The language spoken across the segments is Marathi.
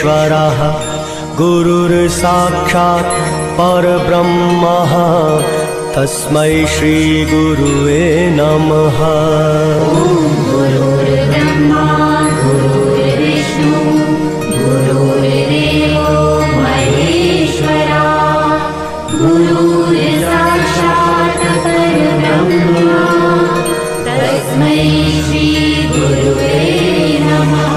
परमेश्वरः गुरुर्साक्षात् परब्रह्मः तस्मै श्री गुरुवे नमः। गुरुर्ब्रह्मा गुरुर्विष्णु गुरुर्देवो महेश्वरा गुरुर्साक्षात् परब्रह्मा तस्मै श्री गुरुवे नमः।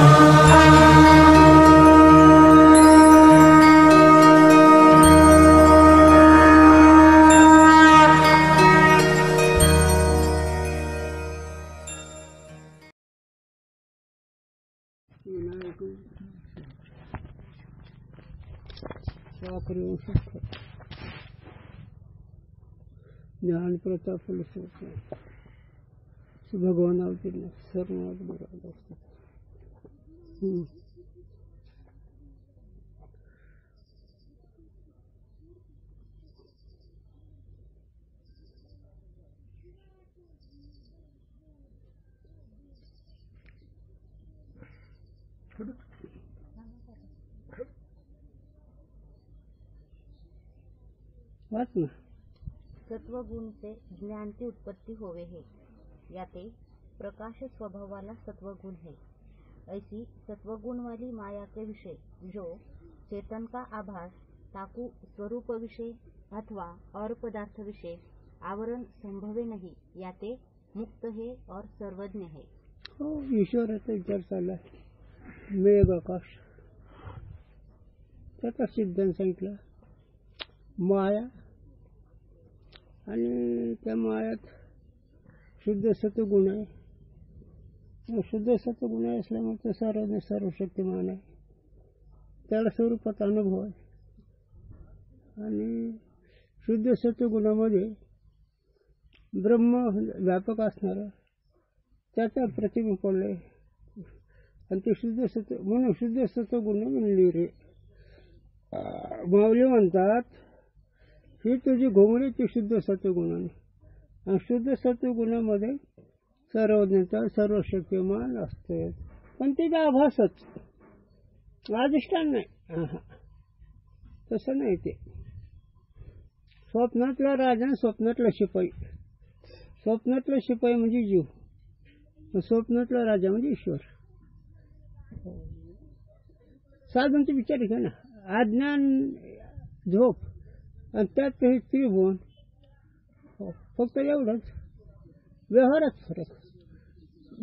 ज्ञान प्रताप भगवान अवतीर्ण सर्वनाथ बरोबर वाच ना। सत्वगुण से ज्ञानची उत्पत्ति होवे है, याते प्रकाश स्वभावाला सत्वगुण है। ऐसी सत्वगुण वाली माया के विषय जो चेतन का आभास ताकू स्वरूप विषय अथवा और पदार्थ विषय आवरण संभवे नहीं, याते मुक्त है और सर्वज्ञ है। ईश्वराचा विचार चालला मेघ आकाश त्याचा सिद्धांत सांगितला माया आणि त्या मायात शुद्ध सत्वगुण आहे। शुद्ध सत्वगुण असल्यामुळे तो सर्वज्ञ सर्वशक्तिमान आहे, त्याला स्वरूपाचा अनुभव आहे। आणि शुद्ध सत्वगुणामध्ये ब्रह्म व्यापक असणार त्याचा प्रतिबिंब पडले आणि ते शुद्ध सत्व म्हणून शुद्ध सत्वगुण म्हणली रे। माऊली म्हणतात ही तुझी घोंगडीची शुद्ध सत्वगुणाने आणि शुद्ध सत्वगुणामध्ये सर्वज्ञता सर्वशक्तिमान असते, पण तिचा आभासच अधिष्ठान नाही। तसं नाही, ते स्वप्नातला राजा स्वप्नातला शिपाई, स्वप्नातला शिपाई म्हणजे जीव, स्वप्नातला राजा म्हणजे ईश्वर। साधूंचा विचार घ्या ना, अज्ञान झोप आणि त्यात काही त्रिभुवन, फक्त एवढंच व्यवहारात फरक।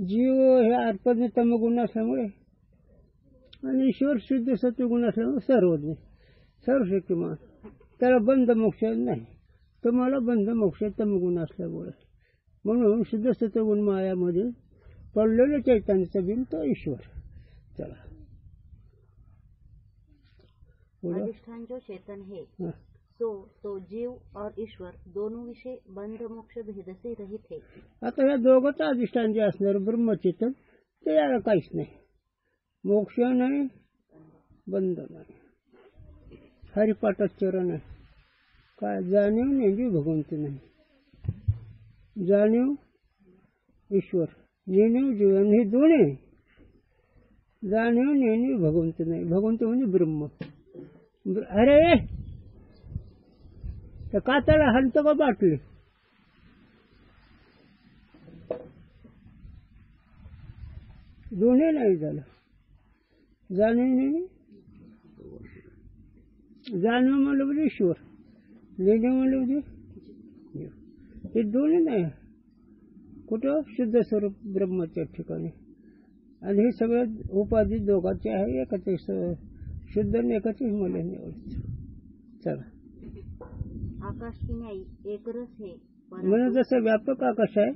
जीव हे अर्पण तमगुण असल्यामुळे आणि ईश्वर शुद्ध सत्वगुण असल्यामुळे सर्वज्ञ सर्वशक्तिमान, त्याला बंध मोक्ष नाही। तुम्हाला बंध मोक्ष तमगुण असल्यामुळे म्हणून शुद्ध सत्वगुण मायामध्ये पडलेलं चैतन्याचा बिंब तो ईश्वर। चला अधिष्ठान जो चेतन है तो जीव और ईश्वर दोनों विषय बंध मोक्ष भेद से रहित है। आता या दोघांचं अधिष्ठान जे असणार ब्रह्मचेतन ते याला काहीच नाही, मोक्ष नाही बंध नाही, हरिपाठाचरण आहे। काय जाणीव नेहमी भगवंत नाही, जाणीव ईश्वर नेहमी जीव, आणि हे दोन्ही जाणीव नेहमी भगवंत नाही। भगवंत म्हणजे ब्रह्म। अरे त्या काचाला हलतं का बाटली? दोन्ही नाही झालं। जाणीव नेहमी जाणीव म्हणलं म्हणजे ईश्वर, नेहमी म्हणलं म्हणजे हे दोन्ही नाही। कुठं? शुद्ध स्वरूप ब्रह्माच्या ठिकाणी। आणि हे सगळं उपाधी दोघांचे आहे, एकाचे शुद्ध आणि एकाचे हिमालय निवडत। चला आकाश की न्यायी एक रस है, म्हणजे जसं व्यापक आकाश आहे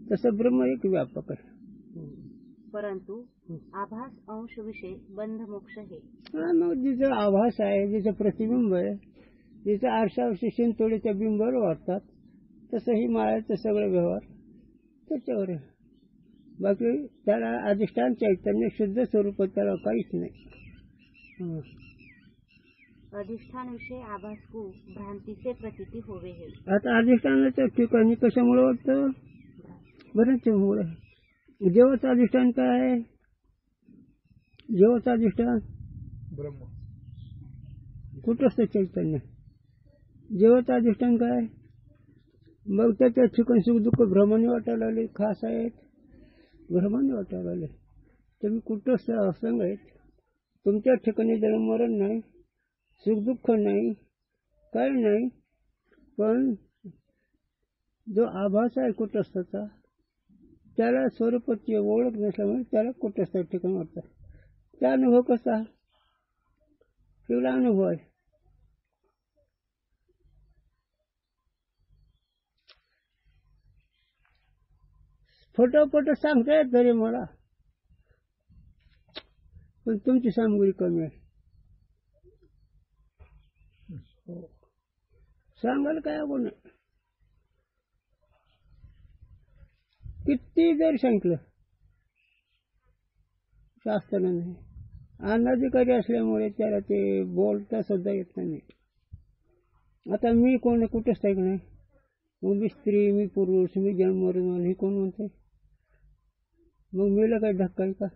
तसं ब्रह्म एक व्यापक आहे, परंतु आभास अंश विषय बंध मोक्ष है। मग जिचं आभास आहे, जिचं प्रतिबिंब आहे, जिचं आरशावरचे शिंतोडीच्या बिंबावर वाटतात, तसं ही मायाचं सगळं व्यवहार त्याच्यावर आहे। बाकी त्याला अधिष्ठान चैतन्य शुद्ध स्वरूप त्याला काहीच नाही। अधिष्ठान विषय आभास को भ्रांति से प्रतीति होवे है। आता अधिष्ठानाच्या ठिकाणी कशामुळे वाटतं? भ्रांतीमुळे। जीवाचं अधिष्ठान काय आहे? जीवाचं अधिष्ठान ब्रह्म कुठंच चैतन्य. जेव्हा अधिष्ठान काय मग त्याच्या ठिकाणी सुख दुःख भ्रमाने वाटायला लागले, खास आहेत भ्रमाने वाटायला लागले. तुम्ही कुठंच असंग आहेत. तुमच्या ठिकाणी जन्म मरण नाही, सुख दुःख नाही, काय नाही. पण जो आभास आहे कुटस्थाचा त्याला स्वरूपाची ओळख नसल्यामुळे त्याला कुटस्थ ठिकाण वाटतं. त्या अनुभव कसा केवढा अनुभव आहे. फटाफट सांगता येत तरी मला, पण तुमची सामग्री कमी आहे. सांगाल काय आपण किती जर सांगितलं शास्त्रानं नाही. अनाधिकारी असल्यामुळे त्याला ते बोलता सुद्धा येत नाही. आता मी कोण कुठंच आहे का नाही. मग मी स्त्री, मी पुरुष, मी जन्म मरण हे कोण म्हणते. मग मीला काही धक्का आहे का.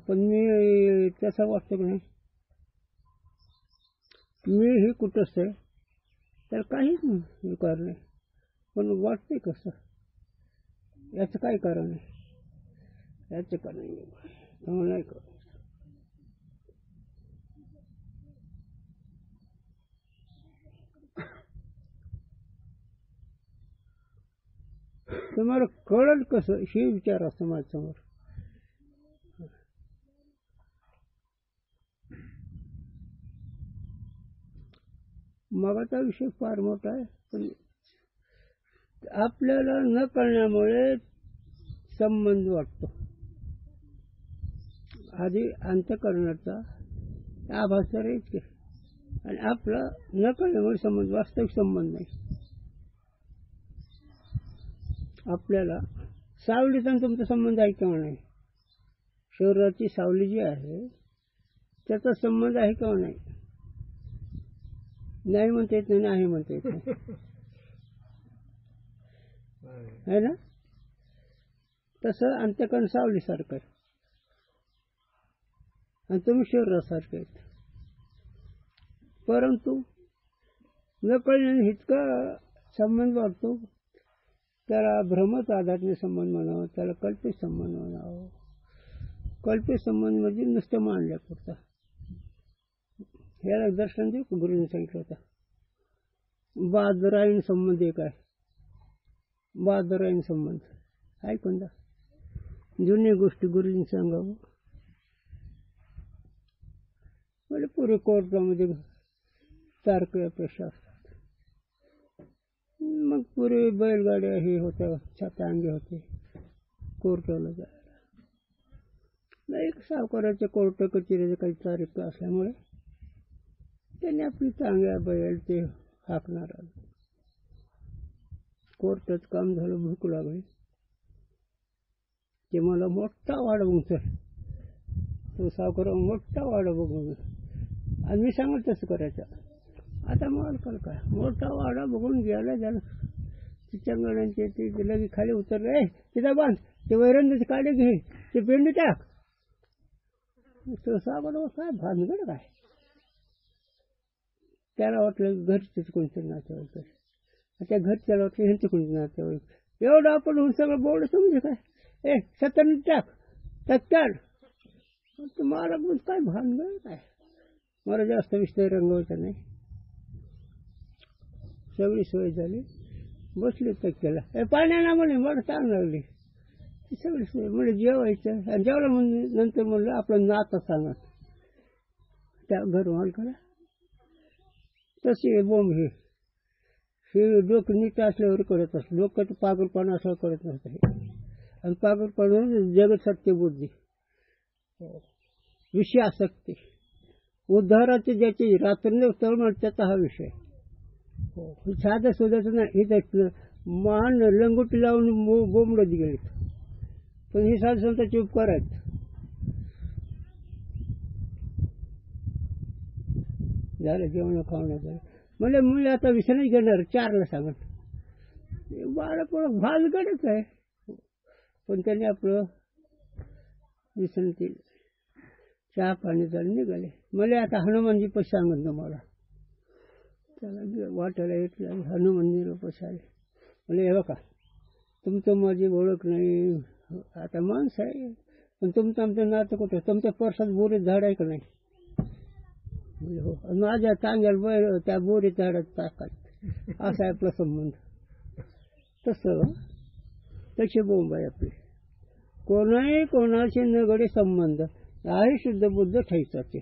पण मी तसा वाटतो की नाही. मी हे कुठंच आहे तर काहीच विकार नाही. पण वाटते कसं याचं काय कारण आहे. याचं कारण नाही कर. तुम्हाला कळलं कसं हे विचार असतो माझ्यासमोर. मगाचा विषय फार मोठा आहे. पण आपल्याला न कळण्यामुळे संबंध वाटतो. आधी अंतःकरणाचा आभास इतके आणि आपला न कळण्यामुळे संबंध, वास्तविक संबंध नाही. आपल्याला सावलीचा तुमचा संबंध आहे किंवा नाही. शरीराची सावली जी आहे त्याचा संबंध आहे किंवा नाही. नाही म्हणता येत नाही, आहे म्हणता येत नाही. है ना. तसं अंतःकरण सावलीसारखं आहे आणि तुम्ही शरीरासारखे आहेत. परंतु न कळण्याने इतका संबंध वाटतो. त्याला भ्रमच आधारने संबंध म्हणावं, त्याला कल्पित संबंध म्हणावं. कल्पित संबंध म्हणजे नुसतं मानल्या पुरता. ह्याला दर्शन देऊ गुरुने सांगितलं होतं. बादरायण संबंध एक आहे. बादरायण संबंध ऐकून जा. जुनी गोष्टी गुरुजींनी सांगावं. म्हणजे पुरे कोर्टामध्ये सारख्या अपेक्षा असतात. मग पुरे बैलगाड्या हे होत्या, छातांगे होते कोर्टाला जायला. नाही सावकाराच्या कोर्ट कचेरीचे काही तारीख असल्यामुळे त्यांनी आपली चांगल्या बैल ते हाकणार. कोर्टात काम झालं, भूक लागली. ते मला मोठा वाडा बघून तो सावकार मोठा वाडा बघून आणि मी सांगत तसं करायचं. आता मला काय मोठा वाडा बघून गेला झालं. तिच्या गड्यांचे ते लगे खाली उतरले. तिथं बांध ते वैरंदाचे काढे घे, ते पेंडी टाक. तो सावकार काय भानगड काय. त्याला वाटलं घरचेच कोणतरी नातेवाईक. त्या घरच्याला वाटलं ह्यांचं कोणतं नातेवाईक. एवढं आपण होऊन सगळं बोर्ड समजे काय 70 टाक तत्काळ. तुम्हाला काय भानगड काय. मला जास्त विषय रंगवायचा नाही. सगळी सोय झाली. बसले तक्क्याला. पाण्याला म्हणे मला ताण लागली. ती सगळी सोय म्हणजे जेवायचं. आणि जेवलं म्हणजे नंतर म्हणलं आपलं नातं सांगा त्या घर मालकाला. तशी बोंब हे डोकं नीट असल्यावर करत असतं. डोक्याचं पागलपणा असल्यावर करत नसतं हे. आणि पागलपणा जगत सत्य बुद्धी, विषय आसक्ती, उद्धाराचे ज्याची रात्र तळमळ त्याचा हा विषय. साधं शोधायचं नाही. हे मान लंगोटी लावून बोंबडत गेले. पण हे साधं संतांचे उपकार आहेत. झालं जेवण खावणं झालं. म्हणजे मुले आता विसरणी घेणार 4ला सांगत. बाळपण भालगडच आहे. पण त्यांनी आपलं विसरणी चहा पाणी झालं निघाले. मला आता हनुमानजी पैसे सांगत ना मला त्याला वाटायला येतलं हनुमानजीला पैसे आले. म्हणजे हे बघा तुमचं माझी ओळख नाही आता माणसं आहे पण तुमचं आमचं नातं कुठं तुमच्या पर्सात बोरीत झाड आहे का नाही. म्हणजे हो माझ्या चांगल्या त्या बोरीत झाडात टाकायचं असा आहे आपला संबंध. तसं तशी बोंब आहे आपली. कोणाही कोणाशी नगडे संबंध आहे शुद्ध बुद्ध ठेचाचे.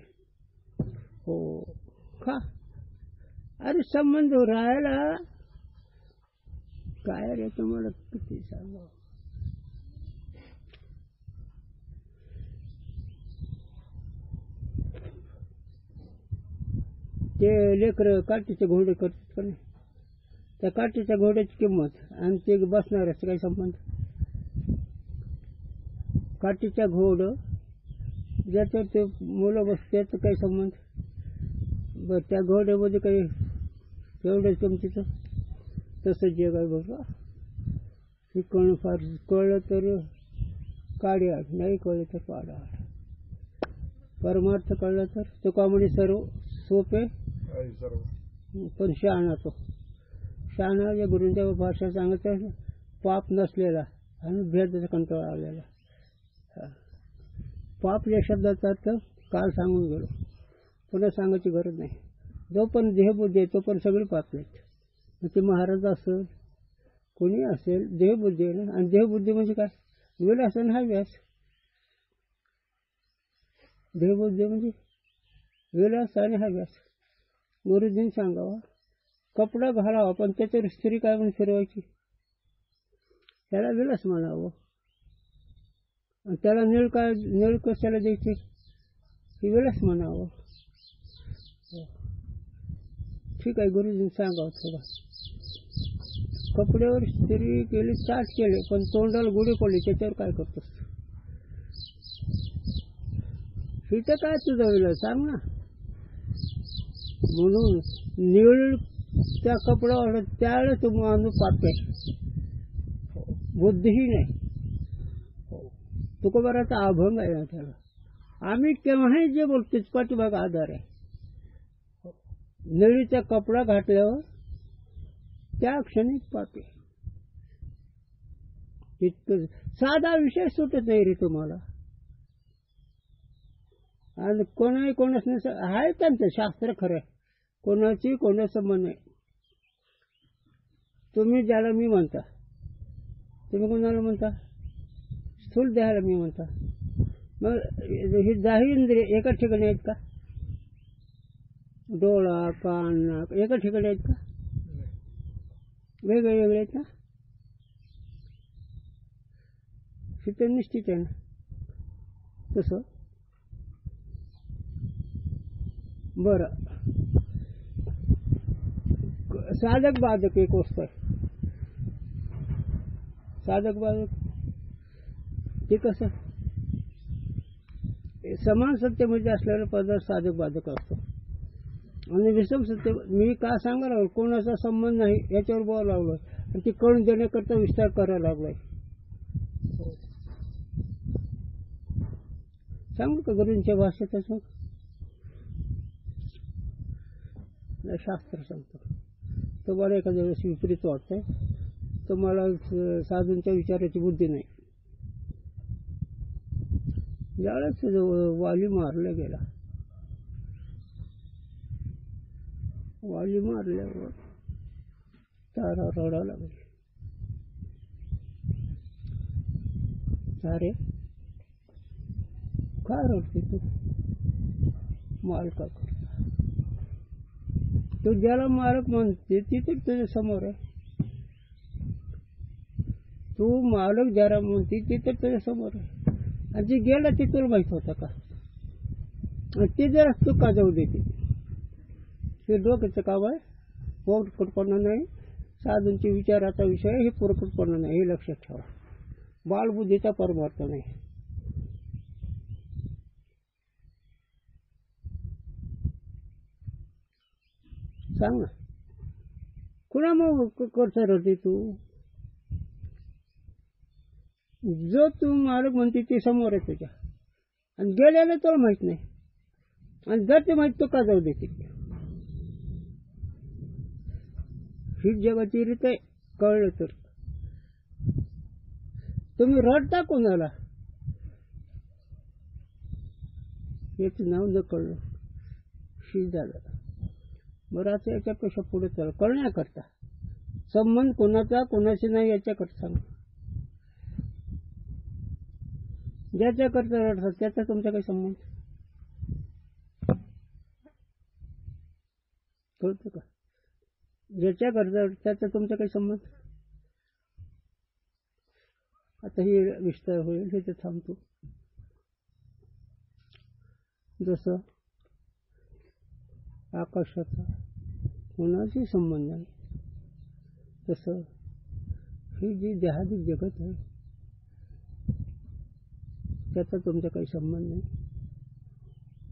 हो खा अरे संबंध राहायला काय रे तुम्हाला किती सांगा. ते लेकर काठीचे घोडे करतात का नाही त्या काठीच्या घोड्याची किंमत आणि ते बसणाऱ्याचा काही संबंध. काठीच्या घोड ज्याचं ते मुलं बसत त्याचं काही संबंध. बरं त्या घोड्यामध्ये काही एवढं किमतीचं तसं जग आहे बघा. हे कळणं फार कळलं तर काडी आठ नाही कळलं तर पाडा आठ. परमार्थ कळलं तर तो कामणी सर्व सोपे पण शहाणा तो शहाणा या गुरूंच्या भाषा सांगत पाप नसलेला आणि भेदाचा कंटाळा आलेला. पाप या शब्दाचा अर्थ काल सांगून गेलो पुन्हा सांगायची गरज नाही. जो पण देहबुद्धी आहे तो पण सगळे पाप आहेत. मग ते महाराज असेल कोणी असेल देहबुद्धी आहे ना. आणि देहबुद्धी म्हणजे काय विलास आणि हव्यास. देहबुद्धी म्हणजे विलास आणि हव्यास. गुरुजींनी सांगावा कपडा घालावा पण त्याच्यावर स्त्री काय म्हणून फिरवायची त्याला विलास म्हणावं. आणि त्याला नीळ कशाला द्यायचे हे विलास म्हणावं. ठीक आहे गुरुजींनी सांगावं थोडं. कपड्यावर स्त्री केली चाट केले पण तोंडाला गुढी पडली त्याच्यावर काय करतोस इथं काय तुझा विलास सांग ना. म्हणून नीळ त्या कपड्यावर त्यावेळेस माणूस पाहते बुद्धीही नाही. तुकोबाराचा अभंग आहे त्याला. आम्ही केव्हाही जे बोलतो पाठीमागा आधार आहे. निळीचा कपडा घातल्यावर त्या क्षणी पाहते इतकं साधा विषय सुटत नाही रे तुम्हाला. आणि कोणाही कोणाच आहे त्यांचं शास्त्र खरं कोणाची कोणा संबंध नाही. तुम्ही ज्याला मी म्हणता तुम्ही कोणाला म्हणता स्थूल देहाला मी म्हणता. मग ही 10 इंद्रिय एका ठिकाणी आहेत का. डोळा कान नाक एका ठिकाणी आहेत का वेगळे वेगळे आहेत ना. तिथे निश्चित आहे ना तसं. बरं साधक बाधक एक वस्तू आहे. साधक बाधक ते कसं समान सत्तेमध्ये असलेला पदार्थ साधक बाधक असतो. आणि विषम सत्य मी का सांगायला लागलो कोणाचा संबंध नाही याच्यावर बोलायला लागलो आणि ते कळून देण्याकरता विस्तार करायला लागलाय. सांगू का गुरूंच्या भाषेतच मग शास्त्र सांगतो. तुम्हाला एखाद्या वेळेस विपरीत वाटतंय तुम्हाला साधूंच्या विचाराची बुद्धी नाही. ज्यावेळेस वाली मारला गेला वाली मारल्यावर तारा रडा लागली. तारे काय रडते तू मालका करता. तू ज्याला मालक म्हणते ती तर तुझ्या समोर आहे. तू मालक ज्याला म्हणते ती तर तुझ्या समोर आहे. आणि जे गेलं ते तुला माहित होतं का. आणि ते जरा तू का जाऊ देते हे डोक्याचं काम आहे. पोटपणा नाही. साधूंचे विचाराचा विषय हे पोटपणा नाही हे लक्षात ठेवा. बालबुद्धीचा परमार्थ नाही. सांग ना कुणा मग करता रडते तू. जो तू मालक म्हणते ते समोर आहे तुझ्या आणि गेलेलं तुला माहित नाही, आणि जर ते माहित तो का जाऊ देते. ही जगाची रीत आहे. कळलं तर तुम्ही रडता कोणाला, याचं नाव जर कळलं शी झालं. बरं आता याच्यापेक्षा पुढे चाल कळण्याकरता संबंध कोणाचा कोणाशी नाही याच्याकरता सांग. ज्याच्याकरता रडतात त्याचा तुमचा काही संबंध कळतो का? ज्याच्याकरता त्याचा तुमचा काही संबंध. आता ही विस्तार होईल हे थांबतो. जसं आकाशाचा कोणाशी संबंध नाही, तसं ही जी देहादिक जगत आहे त्याचा तुमचा काही संबंध नाही.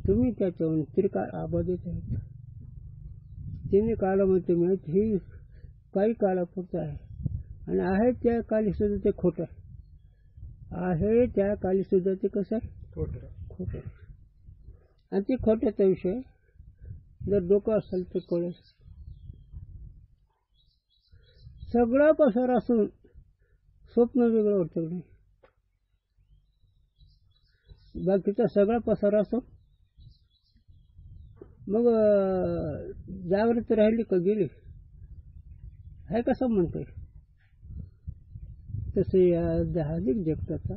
तुम्ही त्याच्यावर त्रिकाळ आबाधित आहेत. तिने कालामध्ये मिळत ही काही काळापुरतं आहे, आणि आहे त्या काली सुद्धा ते खोटं आहे. त्या काली सुद्धा ते कसं आहे, खोटं. आणि ती खोट्याचा विषय जर डोकं असेल तर कळेल. सगळा पसार असून स्वप्न वेगळं वाटतं नाही. बाकीचा सगळा पसार असून मग जागृत राहिली का गेली आहे का संबंध. तसे या जहाजिक जगताचा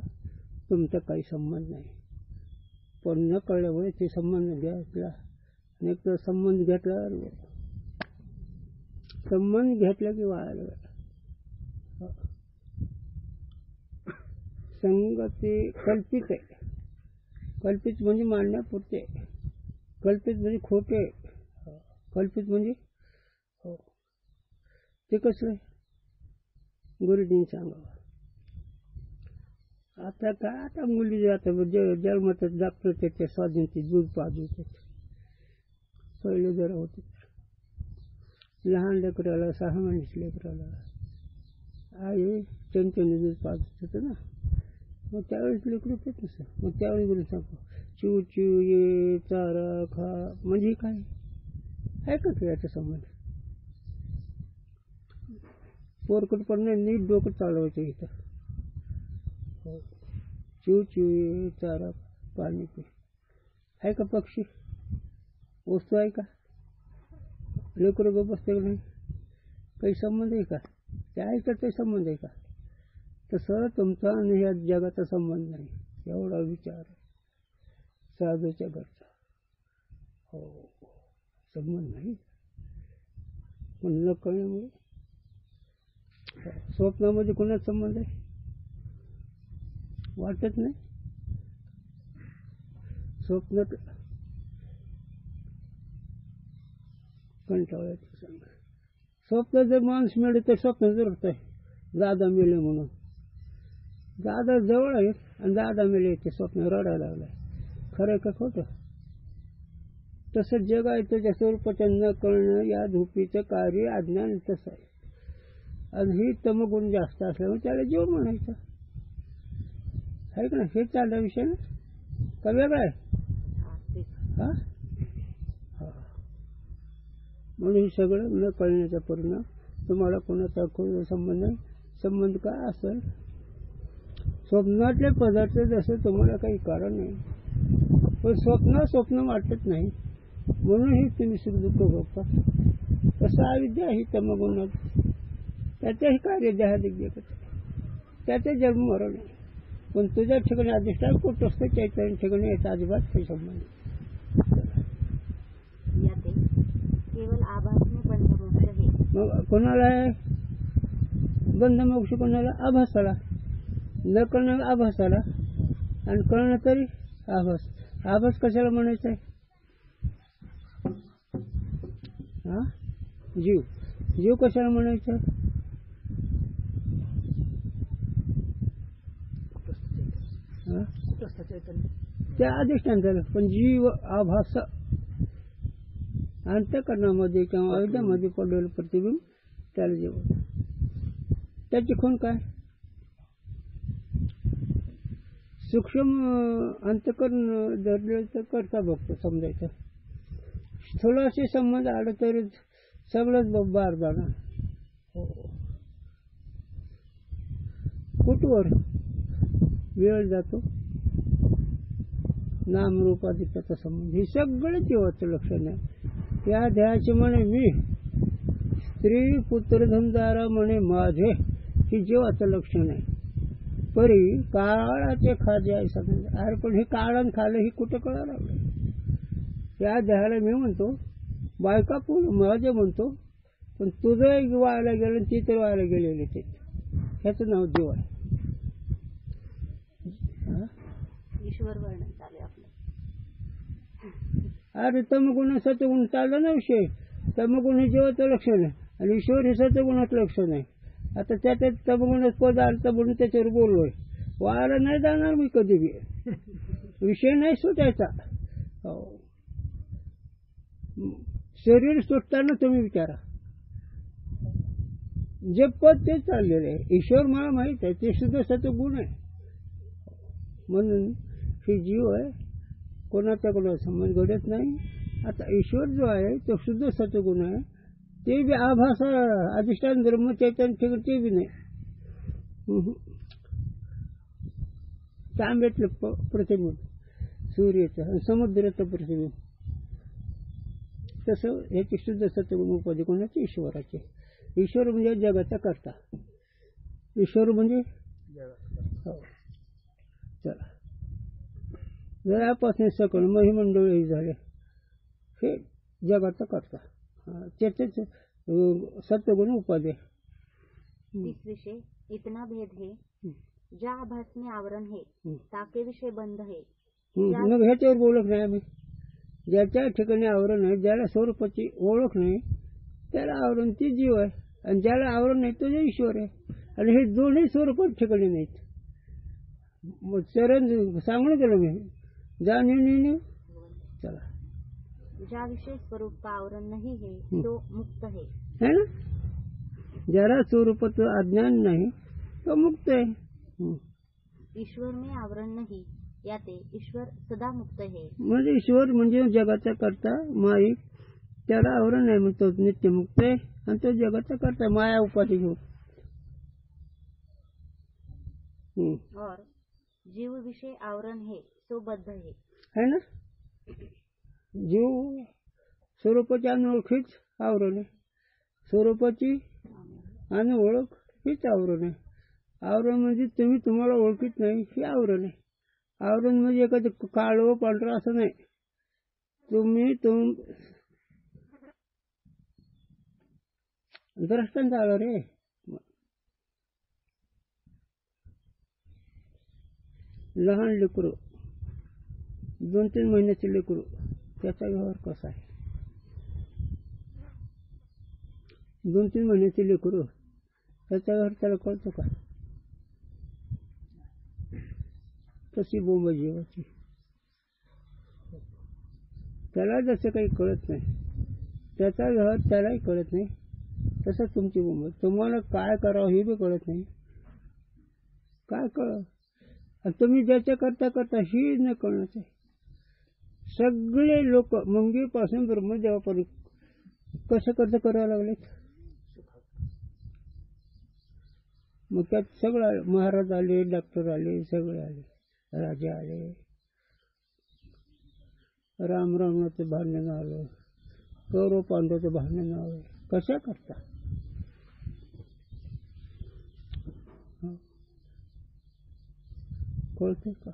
तुमचा काही संबंध नाही. पण न कळल्यामुळे ते संबंध घेतला. एक तर संबंध घेतला की वाळायला गेला. संगती कल्पित आहे. कल्पित म्हणजे मांडण्यापुरते, कल्पित म्हणजे खोटे, कल्पित म्हणजे हो. ते कसं गुरुजींनी सांगावं. आता काय, आता मुली आता जन्मात डॉक्टर त्याच्या स्वाधीनते दूध पाजू पहिले जरा होते. लहान लेकराला 6 महिन्याच्या लेकराला आई चमच्याने दूध पाजत होतं ना, मग त्यावेळेस लेकरू पेत नसतं. मग त्यावेळेस बोलून सांगतो चिव चिव ये चारा खा, म्हणजे काय आहे का याचा संबंध. पोरकट पण नीट डोकं चालवायचं इथं. हो, चिव चिव ये चारा पाणी पे आहे का पक्षी, वस्तू आहे का. लेकरं गो बसते नाही, काही संबंध आहे का. त्या ऐकत काही संबंध आहे का. तसं तुमचा आणि या जगाचा संबंध नाही. एवढा विचार साधूच्या घरचा हो संबंध नाही. पण न कळल्यामुळे स्वप्नामध्ये कोणाचा संबंध आहे वाटत नाही. स्वप्नात कंटाळ्याचं सांग. स्वप्न जर माणूस मिळेल तर स्वप्न जरूर आहे दादा मिळे म्हणून. दादा जवळ आहेत आणि दादा मिळे ते स्वप्न रडायला लागलाय. खरं का खोटं. तसं जग आहे त्याच्या स्वरूपाचं न कळणं या झोपीचं कार्य अज्ञान तसं आहे. आणि ही तमगुण जास्त असल्यामुळे त्याला जीव म्हणायचं आहे का ना. हे चालला विषय ना का वेगळा आहे. हा म्हणून हे सगळं न कळण्याचा परिणाम. तुम्हाला कोणाचा संबंध नाही. संबंध काय असेल स्वप्नातले पदार्थ जसं तुम्हाला काही कारण नाही, पण स्वप्न वाटत नाही म्हणून हे तुम्ही सुख दुःख भोगता. तसं अविद्या ही तमगुणात त्याचंही कार्य देहादिक जगत, त्याचे जन्म मरण आहे. पण तुझ्या ठिकाणी अधिष्ठान कुठं असतं चैतन्य ठिकाणी याचा अजिबात काही संबंध. केवळ आभासने बंधमोक्ष हे. मग कोणाला आहे बंधमोक्ष, कोणाला आभासाला. न कळणं आभासाला आणि कळणं तरी आभास. आभास कशाला म्हणायचं आहे. हा जीव. जीव कशाला म्हणायचं. त्या अधिष्ठान झालं. पण जीव आभास अंतःकरणामध्ये किंवा अविद्यामध्ये पडलेलं प्रतिबिंब त्याला जेवण. त्याची खूण काय सूक्ष्म अंतकरण धरले तर करता बघतो समजायचं. स्थूलाशी संबंध आला तर सगळंच बार जाणार. कुठवर वेळ जातो, नामरूपाधी त्याचा संबंध, हे सगळं जीवाचं लक्षण आहे. त्या ध्याचे म्हणे मी, स्त्री पुत्रधनदारा म्हणे माझे, हे जीवाचं लक्षण आहे. परी काळाचे खाजे आहे समजा. अरे पण हे काळानं खाल्लं हे कुठं कळायला लागलं. त्या ध्याला मी म्हणतो बायका पण माझे म्हणतो, पण तुझं व्हायला गेलं ती तर व्हायला गेलेली ते, ह्याचं नाव जीव आहे. ईश्वर वर्णन चालू आहे आपलं. अरे तमगुण सत्वगुण चाललं ना विषय. तमगुण हे जीवाचं लक्षण आहे आणि ईश्वर हे सत्वगुणाचं लक्षण आहे. आता त्याच्यात तमगुणच पद आलं तर म्हणून त्याच्यावर बोललोय. व्हायला नाही जाणार मी कधी बी, विषय नाही सुटायचा. हो, शरीर सुटताना तुम्ही विचारा, जे पद ते चाललेलं आहे. ईश्वर मला माहित आहे, ते सुद्धा सत्वगुण आहे. म्हणून हे जीव आहे, कोणाचा संबंध घडत नाही. आता ईश्वर जो आहे तो शुद्ध सत्वगुण आहे. ते बी आभास अधिष्ठान ब्रह्म चैतन्य ठिकाण ते बी नाही. तांब्यातलं प्रतिबिंब सूर्याचं आणि समुद्राचं प्रतिबिंब, तसं ह्याची शुद्ध सत्वगुण उपाधी कोणाची? ईश्वराचे. ईश्वर म्हणजे जगाचा करता. ईश्वर म्हणजे हो. चला, जरापासून सकळ महिमंडळ हे झाले, हे जगाचा करता, त्याचेच सत्वगुण उपाधी. तीस विषय इतना भेद है, ज्या आभास में आवरण है ताके विषय बंध है. मग ह्याच्यावर बोलत नाही आम्ही. ज्याच्या ठिकाणी आवरण आहे, ज्याला स्वरूपाची ओळख नाही त्याला आवरण ती जीव आहे, आणि ज्याला आवरण नाही तो ईश्वर आहे. आणि हे दोन्ही स्वरूपात ठिकाणी नाहीत. मग चरण सांगून गेलो मी, जाणीव. चला, ज्या विषय स्वरूप का आवरण नहीं है तो मुक्त है ना. ज्याला स्वरूपाचं अज्ञान नाही तो मुक्त आहे. ईश्वर में आवरण नहीं याते ईश्वर सदा मुक्त है. म्हणजे ईश्वर म्हणजे जगाचा करता माईक, त्याला आवरण नाही मग तो नित्य मुक्त आहे, आणि तो जगाचा करता माया उपाधी घेऊन. और जीव विषय आवरण है तो बद्ध है ना. जीव स्वरूपाची अनोळखीच आवरण आहे. स्वरूपाची अनोळख हीच आवरण आहे. आवरण म्हणजे तुम्ही तुम्हाला ओळखीत नाही हे आवरण आहे. आवरण म्हणजे एखादं काळं पांढरं असं नाही. तुम्ही दृष्टांत आलं रे. लहान लेकरू, 2-3 महिन्याचे लेकरू, त्याचा व्यवहार कसा आहे? 2-3 महिन्याचे लेकरू, त्याचा व्यवहार त्याला कळतो का? तशी बोंब जीवाची. त्याला जसं काही कळत नाही, त्याचा व्यवहार त्यालाही कळत नाही, तसं तुमची बोंब. तुम्हाला काय करावं हे बी कळत नाही. काय कळ, तुम्ही ज्याच्या करता करता ही न कळणंच आहे. सगळे लोक मंगीपासून ब्रह्मदेवापर्यंत कसं करता करावं लागलेत. मग त्यात सगळं महाराज आले, डॉक्टर आले, सगळे आले, राजा आले. राम रावणाचं भांडण आलं, कौरव पांडवाचं भांडण आलं. कशा करता? कळते का?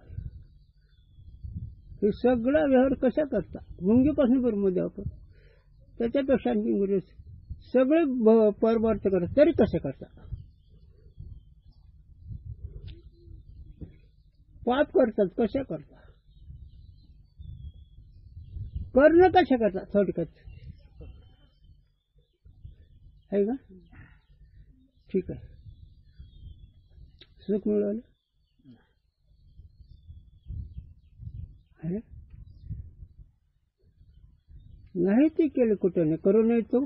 हे सगळा व्यवहार कशा करता? मुंगीपासून ब्रह्मदेवापर्यंत, त्याच्यापेक्षा आणखी सगळे परमार्थ करतात, तरी कसे करता? पाप करतात, कशा करता? करणं कशा करता? थोडक्यात आहे का? ठीक आहे. सुख मिळालं नाही ते केलं कुठं नाही, करू नये तो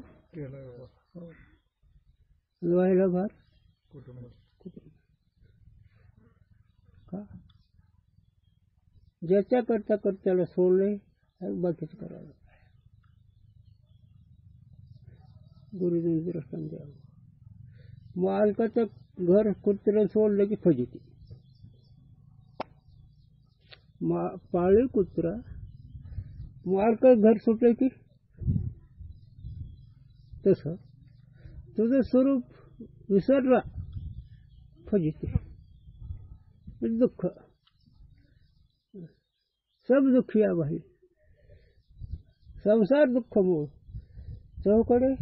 व्हायला भार का ज्याच्या करता कर्त्याला सोडले बाकीच करावं. गुरुजींनी दृष्टांत द्यावं. मालकाचं घर कुत्र्याला सोडलं की फजिती. पाळीव कुत्रा मालक घर सुटलं की तसं तुझं स्वरूप विसरला फजिती, दुःख. सब दुखिया भाई, संसार दुःख मूळ. चौकडे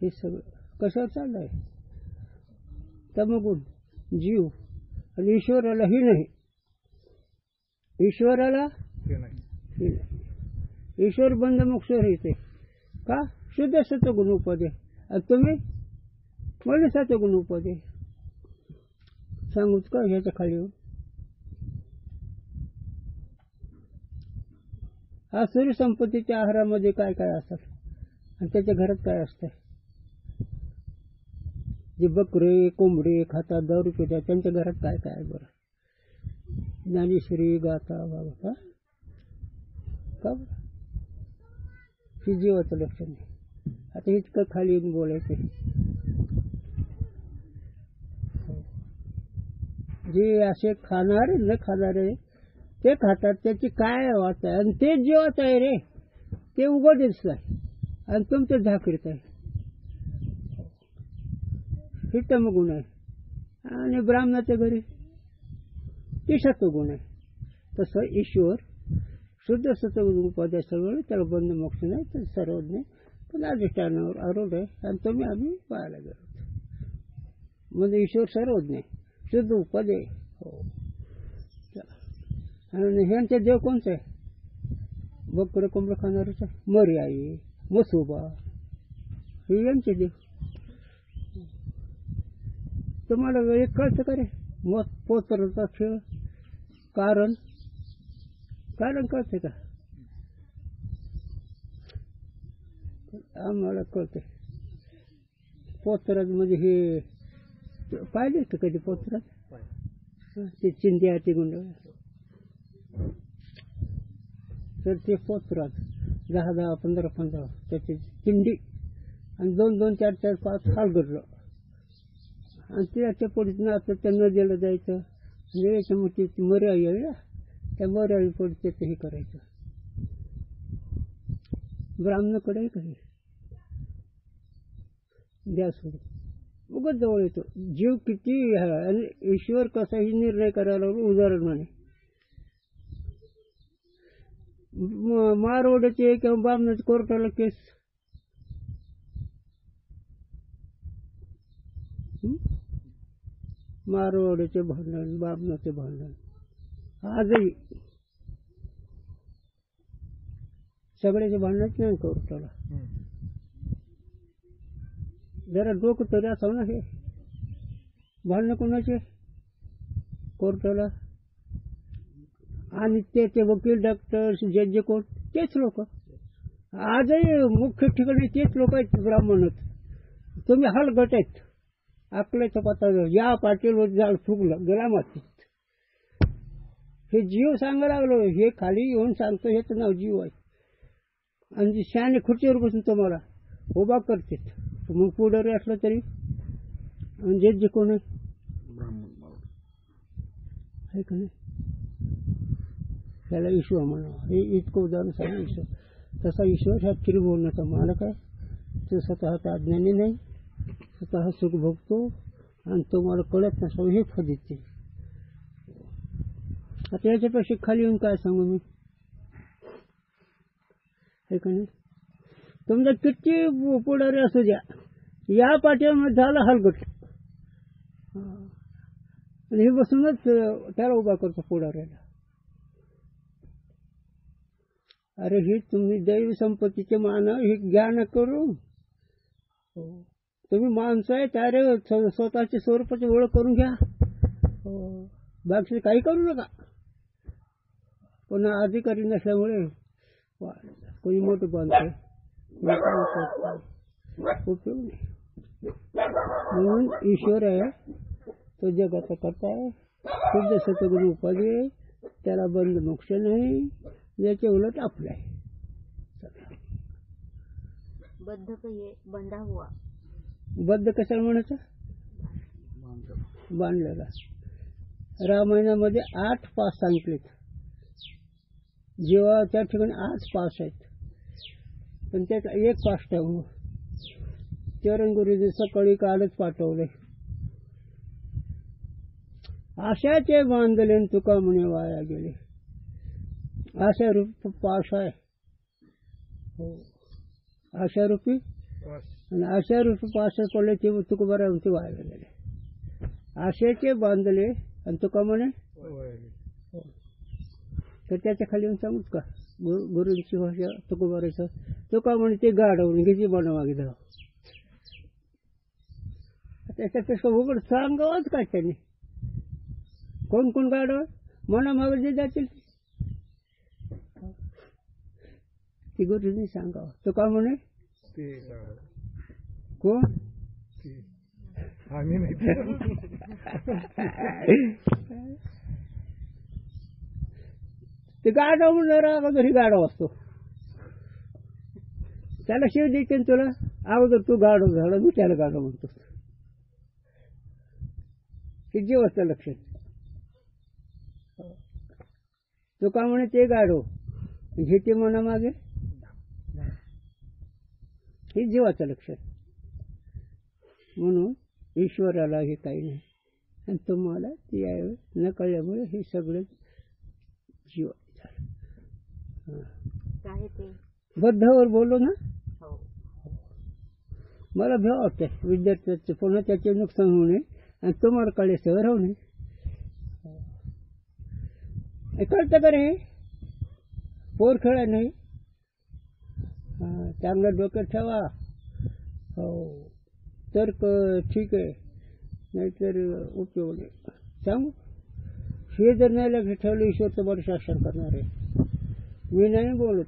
हे सगळं कशावर चाललंय? तमगुण जीव आणि ईश्वरालाही नाही. ईश्वराला ईश्वर बंद मोक्ष येते का? शुद्ध सत्वगुण उपदे. आणि तुम्ही मला सत्वगुण उपदे सांगूच का ह्याच्या खाली येऊन? हा सूर्य संपत्तीच्या आहारामध्ये काय काय असतात आणि त्याच्या घरात काय असतं? जे बकरे कोंबडे खातात, दारू पितात, त्यांच्या घरात काय काय आहे बरं? ज्ञानेश्वरी गाथा बाबा का बरं? ही जीवाचं लक्षण आहे. आता इतकं खाली येऊन बोलायचं. जे असे खाणारे न खाणारे ते खातात, त्याची काय वाट आहे? आणि ते जीवाचं आहे रे, ते उघडच आहे आणि तुमचं झाकरीत आहे. हे तमगुण आहे. आणि ब्राह्मणाच्या घरी ते सत्वगुण आहे. तसं ईश्वर शुद्ध सत्वगुण उपाध्याय सगळं, त्याला बंद मोक्ष नाही, तर सर्वज्ञ पण अधिष्ठानावर आरूढ आहे. आणि तुम्ही आम्ही पाहायला गेलो म्हणजे ईश्वर सर्वज्ञ आहे, शुद्ध उपाध्याय. हो. आणि ह्यांचे देव कोणते आहे? बकरं कोंबडं खाणारच आहे. मरी आई मसोबा हे यांचे देव. तुम्हाला एक कळतं का रे? मत पोतरचा खेळ कारण कळते का? आम्हाला कळते. पोतराज म्हणजे हे पाहिले का कधी? पोतराज ते चिंध्या ते गुंड, तर ते पोतराज 10 15 त्याची चिंडी आणि 2 4 4 5 हालगडलं आणि त्याच्या पोटीत नाचं त्या नदीला जायचं. वेळेच्या मोठी मर्या येईल ना, त्या मर्याळी पोटी त्याचं हे करायचं. ब्राह्मणाकडे काही द्या सोडून उगाच जवळ येतो. जीव किती आणि ईश्वर कसाही निर्णय करायला उदाहरण म्हणे. मारवड्याचे किंवा ब्राह्मणाच्या कोर्टाला केस, मारवाड्याचे भांडण, ब्राह्मणाचे भांडण आजही सगळ्याचे भांडणच नाही कोर्टाला. जरा डोकं तरी असावं ना. हे भांडणं कोणाचे कोर्टाला? आणि ते वकील डॉक्टर जज कोण? तेच लोक. आजही मुख्य ठिकाणी तेच लोक आहेत ब्राह्मणात. तुम्ही हलगट आहेत. आपल्याचं पत्ता या पाटीलवर जाळ फुगलं गेला मातीत. हे जीव सांगायला लागलो. हे खाली येऊन सांगतो ह्याचं नाव जीव आहे. आणि शाने खुर्चीवर बसून तुम्हाला उभा करते. मग पुढारी असलं तरी जज कोण आहे? ब्राह्मण का नाही? त्याला ईश्वर म्हणावं. हे इतकं उदाहरण सांगा. ईश्वर तसा ईश्वर हा त्रिभुवनाचा मालक आहे. तो स्वतःचा अज्ञानी नाही, स्वतः सुख भोगतो आणि तुम्हाला कळत नसावं हे फजिती. आता याच्यापेक्षा खाली येऊन काय सांगू मी? हे का नाही? तुमचा किती पुढारी असू द्या, या पाठीमध्ये झालं हलगट आणि हे बसूनच त्याला उभा करतो पुढाऱ्याला. अरे हे तुम्ही दैव संपत्तीचे मानव हे ज्ञान करू. तुम्ही माणसं आहे त्यारे स्वतःच्या स्वरूपाची ओळख करून घ्या. बाकी काही करू नका. पुन्हा अधिकारी नसल्यामुळे कोणी मोठं बांधतंय उपयोग नाही. म्हणून ईश्वर आहे तो जगाचा करता आहे. शुद्ध सत्वगुण उपाधी आहे. त्याला बंद मोक्ष नाही, याचे उलट आपलं आहे. बद्ध कहिये बंधा हुआ. बद्ध कशाला म्हणायचं? बांधलेला. रामायणामध्ये 8 पास सांगितलेत. जीवाच्या ठिकाणी 8 पास आहेत, पण त्याचा एक पास ठेवू. चरण गुरुजी सकाळी कालच पाठवले. आशाचे बांधले तुका म्हणे वाया गेले. आशा रूप पास आहे. हो, आशा रूपी आणि आशा रूपी पास पडले ते तुका बरं ते वाया गेले. आशेचे बांधले आणि तुका म्हणे हो. तर त्याच्या खाली येऊन सांगूच का गुरुंची भाषा तुका बरायचं. तुका म्हणे ते गाडवून घ्यायची बनवागी धाव. त्याच्यापेक्षा उघड सांगावंच काय त्यांनी. कोण कोण गाडव मना मागे जे जातील ती गुरुजींनी सांगावं. तो का म्हणे कोण आम्ही नाही. ते गाडव म्हणणारा अगोदर गाडव असतो. त्याला शिव देते तुला अगोदर तू गाडव झाला मी त्याला गाडव म्हणतो. ते जीवाचं लक्षण. तो का म्हणे ते गाडव घेते मना मागे हे जीवाचं लक्षण. म्हणून ईश्वराला हे काही नाही आणि तुम्हाला ती न कळल्यामुळे हे सगळं जीव झालं. काय ते बद्धावर बोललो ना. हो. मला भेव वाटते विद्यार्थ्याचे पुन्हा त्याचे नुकसान होणे आणि तुम्हाला कळले सगळं राहणे. कळतं का रे पोर खेळा नाही. चांगलं डोक्यात ठेवा. हो तर ठीक आहे, नाहीतर उपयोग नाही. सांगू हे जर नाही लक्ष ठेवलं ईश्वर तर बरं शासन करणार आहे. मी नाही बोलत,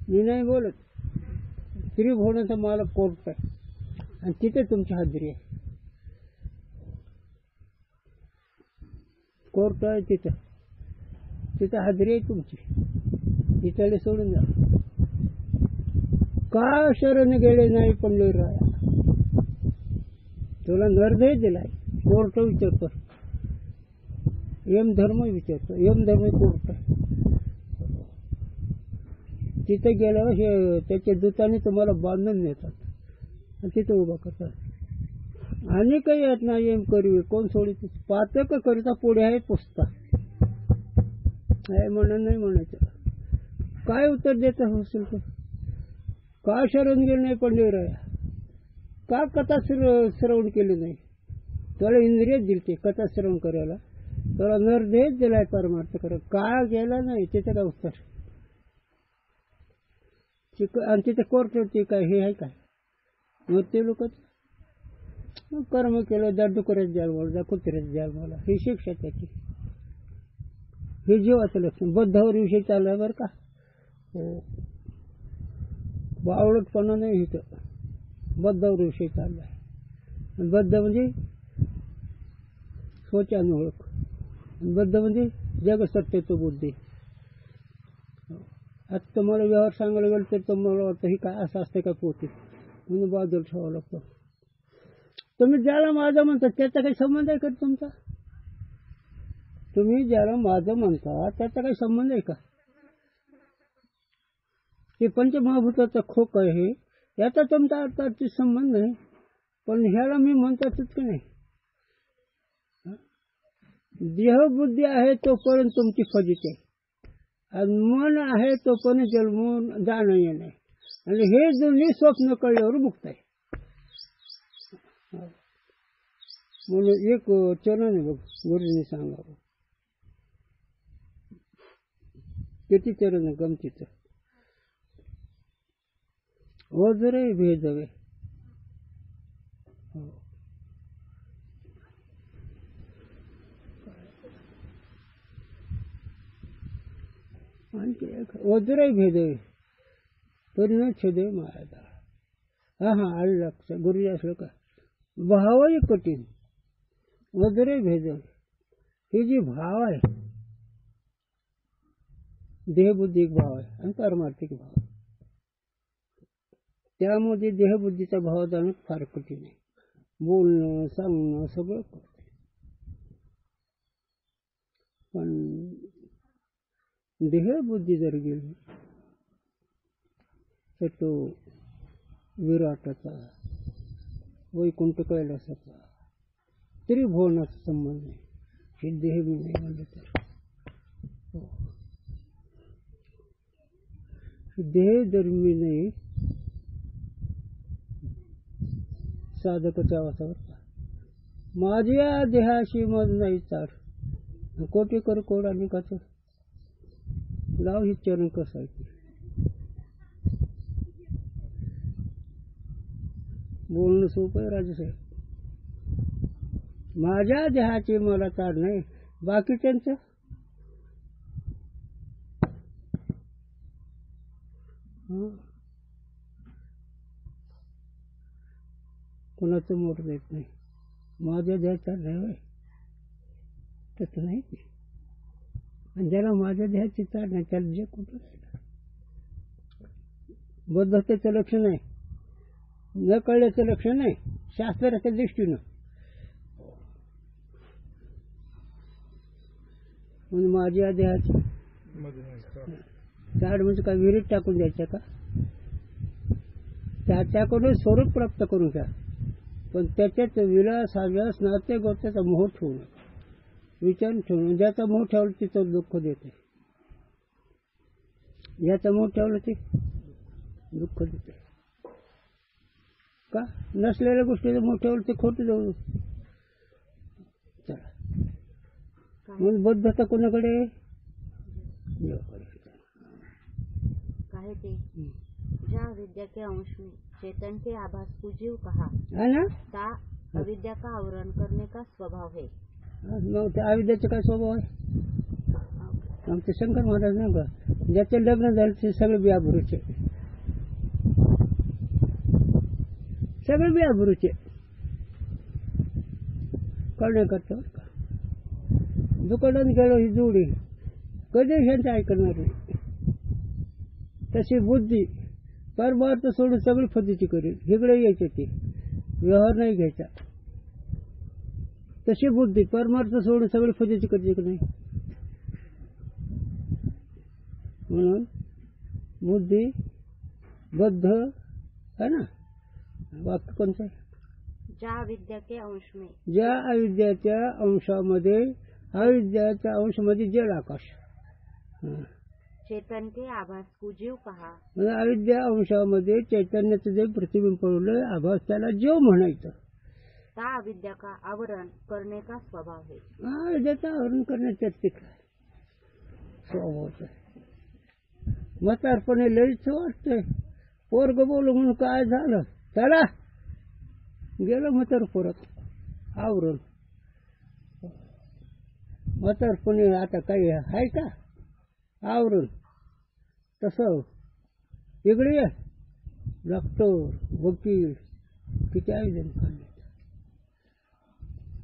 मी नाही बोलत. त्रिभुवनाचा मालक कोर्ट आहे आणि तिथे तुमची हाजरी आहे. कोर्ट आहे तिथं, तिथं हाजरी आहे तुमची. तिथले सोडून जा. का शरण गेले नाही पण राया. तुला निर्णय दिलाय कोर्ट विचारतो. यम धर्म विचारतो. यम धर्म कोर्ट आहे. तिथे गेल्यावर हे त्याच्या दूताने तुम्हाला बांधून नेतात आणि तिथे उभा करतात. आणि काही येत नाही एम करू कोण सोडित. पातक करिता पुढे आहे पुसता म्हणून नाही म्हणायचं. काय उत्तर देता होशील तर का शरण गेले नाही पण राया. का कथा श्रवण केली नाही. तुला इंद्रिय दिलते कथा श्रवण करायला. तुला निर्देश दिलाय परमार्थ करा. का गेला नाही तिथे काय उत्तर. आणि तिथे कोर्टवरती काय हे आहे काय. मग ते लोक कर्म केलं जा डुकऱ्यात जाल मला जा कुत्र्यात जाल मला ही शिक्षा त्याची. हे जीवाचं लक्षण. बद्धावर विषय चाललाय बरं का. हो बावळटपणा नाही इथं. बद्धावर विषय चाललाय. बद्ध म्हणजे स्वचान ओळख. बद्ध म्हणजे जगसत्तेचं बुद्धी. आता तुम्हाला व्यवहार सांगायला गेलं तर तुम्हाला वाटतं ही काय असं असते का पोती म्हणून बाजूला ठेवावं लागतं. तुम्ही ज्याला माझं म्हणता त्याचा काही संबंध आहे का तुमचा. तुम्ही ज्याला माझं म्हणता त्याचा काही संबंध आहे का. हे पंचमहाभूताचा खोक आहे याचा तुमचा अर्थाची संबंध नाही. पण ह्याला मी म्हणतातच की नाही. देहबुद्धी आहे तोपर्यंत तुमची फजिती आहे आणि मन आहे तोपर्यंत जन्मून जाणं येणे आणि हे दोन्ही स्वप्न कळल्यावर मुक्त आहे. म्हणून एक चरण आहे बघ गुरुजींनी सांगावं. किती चरण गमतीचं. ओझरे भेदवे. आणखी एक ओझरे भेदवे तरी न छेदे मायादा. हा हा आलं लक्षात. गुरुजी असलं का भावही कठीण वगैरे भेदन हे जी भाव आहे, देहबुद्धिक भाव आहे आणि पारमार्थिक भाव, त्यामध्ये देहबुद्धीचा भाव जाणं फार कठीण आहे. बोलणं सांगणं सगळं करते, पण देहबुद्धी जर गेली तर तो विराटाचा, वैकुंठ कैलासाचा, त्रिभुवनाचा संबंध आहे. हे देह मी नाही म्हणलं तर देह जर मी नाही, साधकाच्या वासावर माझ्या देहाशी मज नाही चाड, कोटी कर कोड आणि काच लाव ही चरण कसायची. बोलणं सोपं आहे राजसाहेब. माझ्या देहाची मला चाड नाही, बाकीच्यांचं कोणाचं मोठ देत नाही. माझ्या देहाचा नाही होय, तसं नाही ते. आणि ज्याला माझ्या देहाची चाड नाही त्याला जे कुठं राहिलं. बद्धतेचं लक्षण आहे, न कळल्याचं लक्षण नाही शास्त्राच्या दृष्टीनं. म्हणून माझ्या देहाची चाड म्हणजे काय विहिरीत टाकून द्यायचं का? त्याच्याकडून स्वरूप प्राप्त करून घ्या, पण त्याच्यात विलास हव्यास नाते गोत्याचा मोह ठेवू नका. विचार ठेवून ज्याचा मोह ठेवला तिचं दुःख देते, ज्याचा मोह ठेवला ते दुःख देते. का? नसलेल्या गोष्टीचं मोह ठेवलं ते खोटं जाऊ. चला, म्हणून बद्धता कोणाकडे? कहे थे जहाँ अविद्या के अंश में चेतन के आभास को जीव कहा, है ना? ता अविद्या का आवरण करने का स्वभाव है. मग त्या अविद्याचा काय स्वभाव आहे? आमचे शंकर महाराज नाही का, ज्याचे लग्न झाले ते सगळे बियाभरूचे, सगळे बियाभरूचे कळण्याकरता बरं का. दुकानात गेलो ही जोडी कधी ह्यांचं ऐकणार नाही. तशी बुद्धी परमार्थ सोडून सगळी फजिती करेल. इकडे यायचे ते व्यवहार नाही घ्यायचा. तशी बुद्धी परमार्थ सोडून सगळी फजिती करते की नाही. म्हणून बुद्धी बद्ध है ना. वाक्य कोणतं आहे? ज्या अविद्या के अंश में, ज्या अविद्याच्या अंशामध्ये, अविद्याच्या अंशामध्ये जल आकाश, चेतन के आभास को जीव कहा. म्हणजे अविद्या अंशामध्ये चैतन्याचं जे प्रतिबिंब पडलं आभास त्याला जीव म्हणायचं. ता अविद्या का आवरण करने का स्वभाव है. अविद्याचं आवरण करण्याचं ते काय स्वभावच आहे. म्हातारपणे लईच वाटतंय. पोरग बोल म्हणून काय झालं, चला गेलं म्हातार परत आवरण. म्हातारपणे आता काही आहे का आवरण? तसं इकडे ये डॉक्टर वकील किती आयोजन करण्यात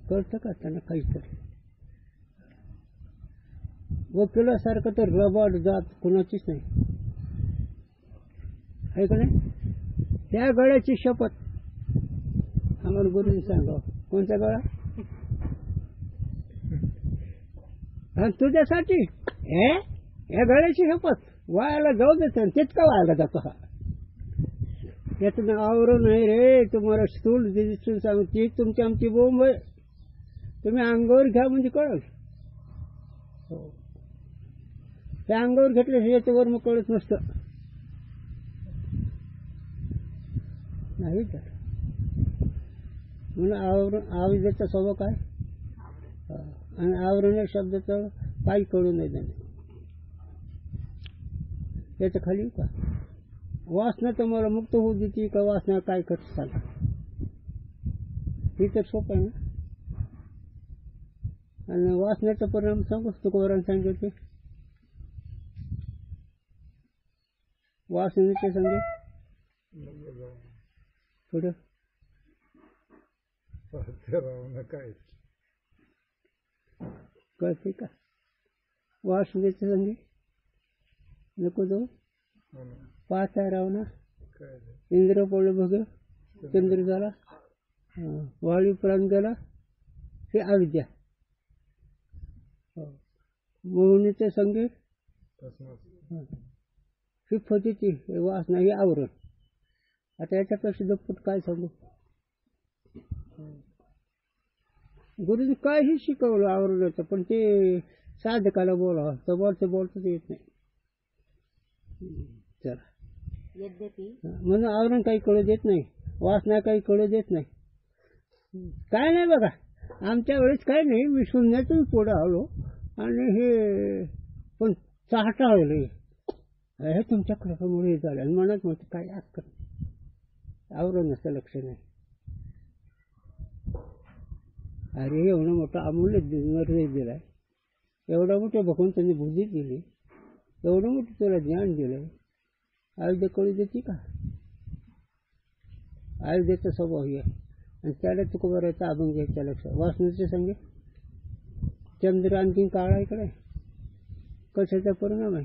कळतं का त्यांना काहीतरी. वकिलासारखं तर रबाड जात कुणाचीच नाही आहे का नाही. त्या गळ्याची शपथ आम्हाला गुरुजी सांगा. कोणत्या गळा? आणि तुझ्यासाठी या गळ्याची शपथ वायाला जाऊ देत. तितका वायाला जातो हा. याचं आवरण नाही रे. तुम्हाला स्थूल दिसून सांगते तुमची आमची बोंब आहे. तुम्ही अंगावर घ्या म्हणजे कळल. हो, त्या अंगावर घेतलं याच्यावर मग कळत नसतं नाही तर. म्हणून आवरण आविद्याचा स्वभाव काय, आणि आवरण या शब्दाचं काही कळू नाही देणे. याच्या खाली का वासना तुम्हाला मुक्त होऊ देते का वासना काय करत चाल, ही तर सोपं आहे ना. आणि वासनेचा परिणाम सांगू तुकोबारांनी सांगितले. वासनेचे सांगे पुढं काय कळते का? वासनेचे संगे नको जाऊ. पाहता राव ना, इंद्र पडलं बघ, चंद्र झाला, वायू प्राण गेला, हे अविद्या. मोहनीचे संगे ही फतीची वासना, ही आवरण. आता याच्यापेक्षा दुप्पट काय सांगू? गुरुजी काहीही शिकवलं आवरण्याचं, पण ते साधकाला बोलावं तर बोलताच येत नाही. चला, यद्यपि म्हणून आवरण काही कळू देत नाही, वासना काही कळू देत नाही. काय नाही बघा, आमच्या वेळेस काय नाही, मी शून्यातून पुढे आलो आणि हे पण चाहटाळलं हे तुमच्या मुळे झालं. आणि मनात म्हणतो काय अक्कल, आवरणाचं लक्ष नाही. अरे एवढं मोठं अमूल्य निर्णय दिलाय, एवढा मोठ्या भगवंतांनी बुद्धी दिली, एवढं मोठं तुला ज्ञान दिलंय, आयुध्य कळू देते का? आयुध्याचा स्वभाव आहे आणि त्याला तुका बरायचा अभंग घ्यायच्या लक्षात. वासनेचे संगे चंद्र आणखीन काळा इकडे कशाचा परिणाम आहे?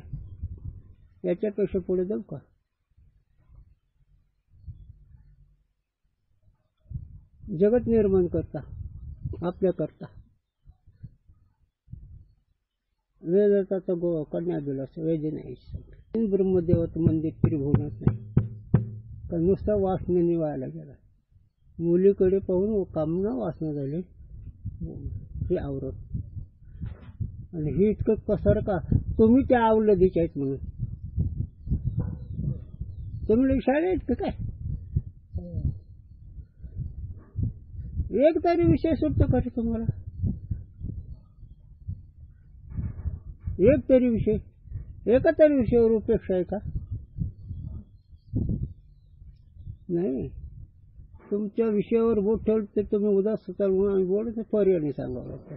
याच्यापेक्षा पुढे जाऊ का? जगत निर्माण करता आपल्या करता वेदाचा गो कन्या दिलास वेद नाही. ब्रह्मदेवाचं मंदिर त्रिभुवनात नाही, कारण नुसता वासनेने व्हायला गेला. मुलीकडे पाहून कामना वासना झाली, हे आवरत. आणि हे इतकं कसर का? तुम्ही त्या आवलदीचे आहेत म्हणून तुम्ही शाळे आहेत का काय? एक तरी विषय सुटतो का तुम्हाला? एक तरी विषय, एका तरी विषयावर उपेक्षा आहे का? नाही. तुमच्या विषयावर बोट ठेवलं तर तुम्ही उदास होता म्हणून आम्ही बोलतो, पर्यायाने सांगावं लागतं.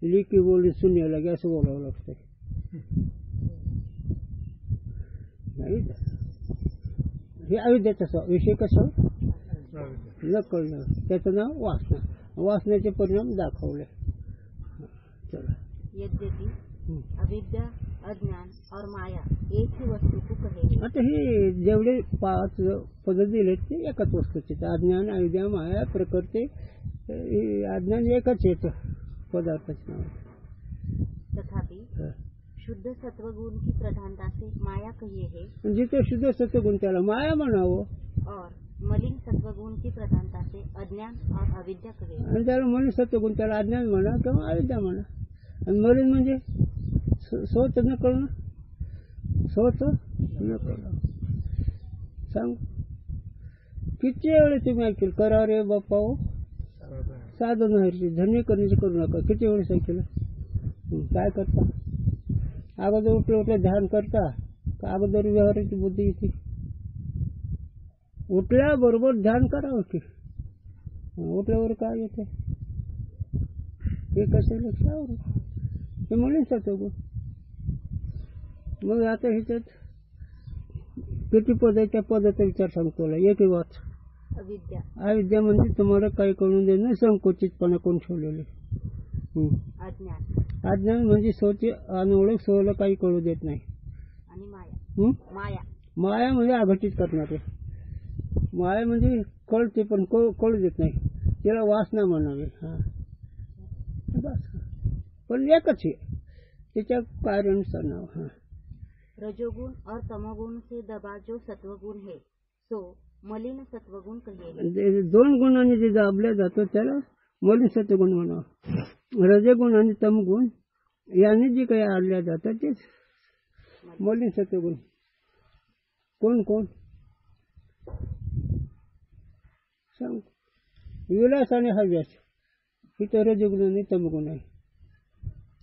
लिखी बोलली शून्य लागे असं बोलावं लागतं. नाही, हे अविद्याचा विषय कसा न कळणं, त्याचं नाव वासना. वासनेचे परिणाम दाखवले. चला. यद्यपि अविद्या, अज्ञान और माया एक ही वस्तू को कहे. आता हे जेवढे 5 पद दिले ते एकाच वस्तूचे. अज्ञान, अविद्या, माया, प्रकृती, अज्ञान एकच येतं पदार्थाचे नाव. तथापि शुद्ध सत्वगुण की प्रधानता से माया कहिए है, जिथे शुद्ध सत्वगुण त्याला माया म्हणावं, और मलिन सत्वगुण की प्रधानता से अज्ञान और अविद्या कहे. आणि त्याला मलिन सत्वगुण त्याला अज्ञान म्हणा किंवा अविद्या म्हणा. आणि मलिन म्हणजे स्वतः न कळणं, स्वतः न कळणं. सांग किती वेळ तुम्ही ऐकलं, करा रे बाप्पा साधन हरची धन्य करण्याची करू नका. किती वेळेस ऐकलं? काय करता? अगोदर उठलं ध्यान करता का अगोदर व्यवहाराची बुद्धी येते? उठल्याबरोबर ध्यान करावं की उठल्यावर काय येते हे कसं लक्षावर हे म्हणून सत्वगुण. मग आता ह्याच्यात किती पद आहे? त्या पदाचा विचार सांगतो. एक वाच. अविद्या. अविद्या म्हणजे तुम्हाला काही कळून देणं, संकोचितपणा कोण ठेवलेले. अज्ञान. अज्ञान म्हणजे स्वतःची अनोळख स्वला काही कळू देत नाही. आणि माया. माया. माया म्हणजे अघटित करणारे. माया म्हणजे कळते पण कळू देत नाही, त्याला वासना म्हणावे. हा बस, पण एकच आहे त्याच्या कार्यानुसार नाव. हा. रजोगुण और तमोगुण से दबा जो सत्वगुण है सो मलिन सत्वगुण कहिए. 2 गुणांनी जे दाबल्या जातो त्याला मलिन सत्वगुण म्हणावं. रजगुण आणि तमगुण यांनी जे काही आणल्या जातात तेच मलिन सत्वगुण. कोण कोण सांग? विलास आणि हव्यास ही तर रजगुण आणि तमगुण आहे.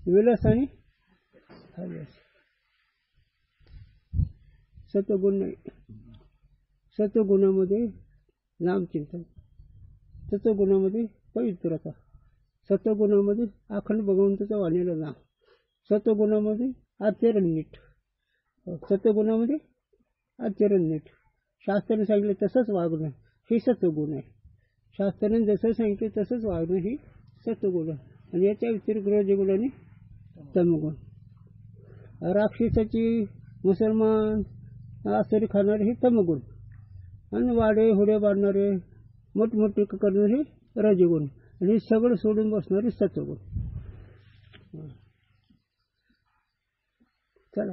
विलास आणि हव्यास सत्वगुण नाही. सत्वगुणामध्ये नामचिंतन, सत्वगुणामध्ये पवित्रता, सत्वगुणामध्ये अखंड भगवंताचा वाणीला नाम, सत्वगुणामध्ये आचरण नीट, सत्वगुणामध्ये आचरण नीट. शास्त्राने सांगितलं तसंच वागणं ही सत्वगुण आहे. शास्त्राने जसं सांगितलं तसंच वागणं ही सत्वगुण आहे. आणि याच्या व्यतिरिक्त रजोगुण आणि तमगुण. राक्षसाची मुसलमान आसरी खाणारे हे तमगुण आणि वाडे हुडे बांधणारे मोठमोठे करणारे रजोगुण आणि सगळं सोडून बसणारे सत्वगुण. चला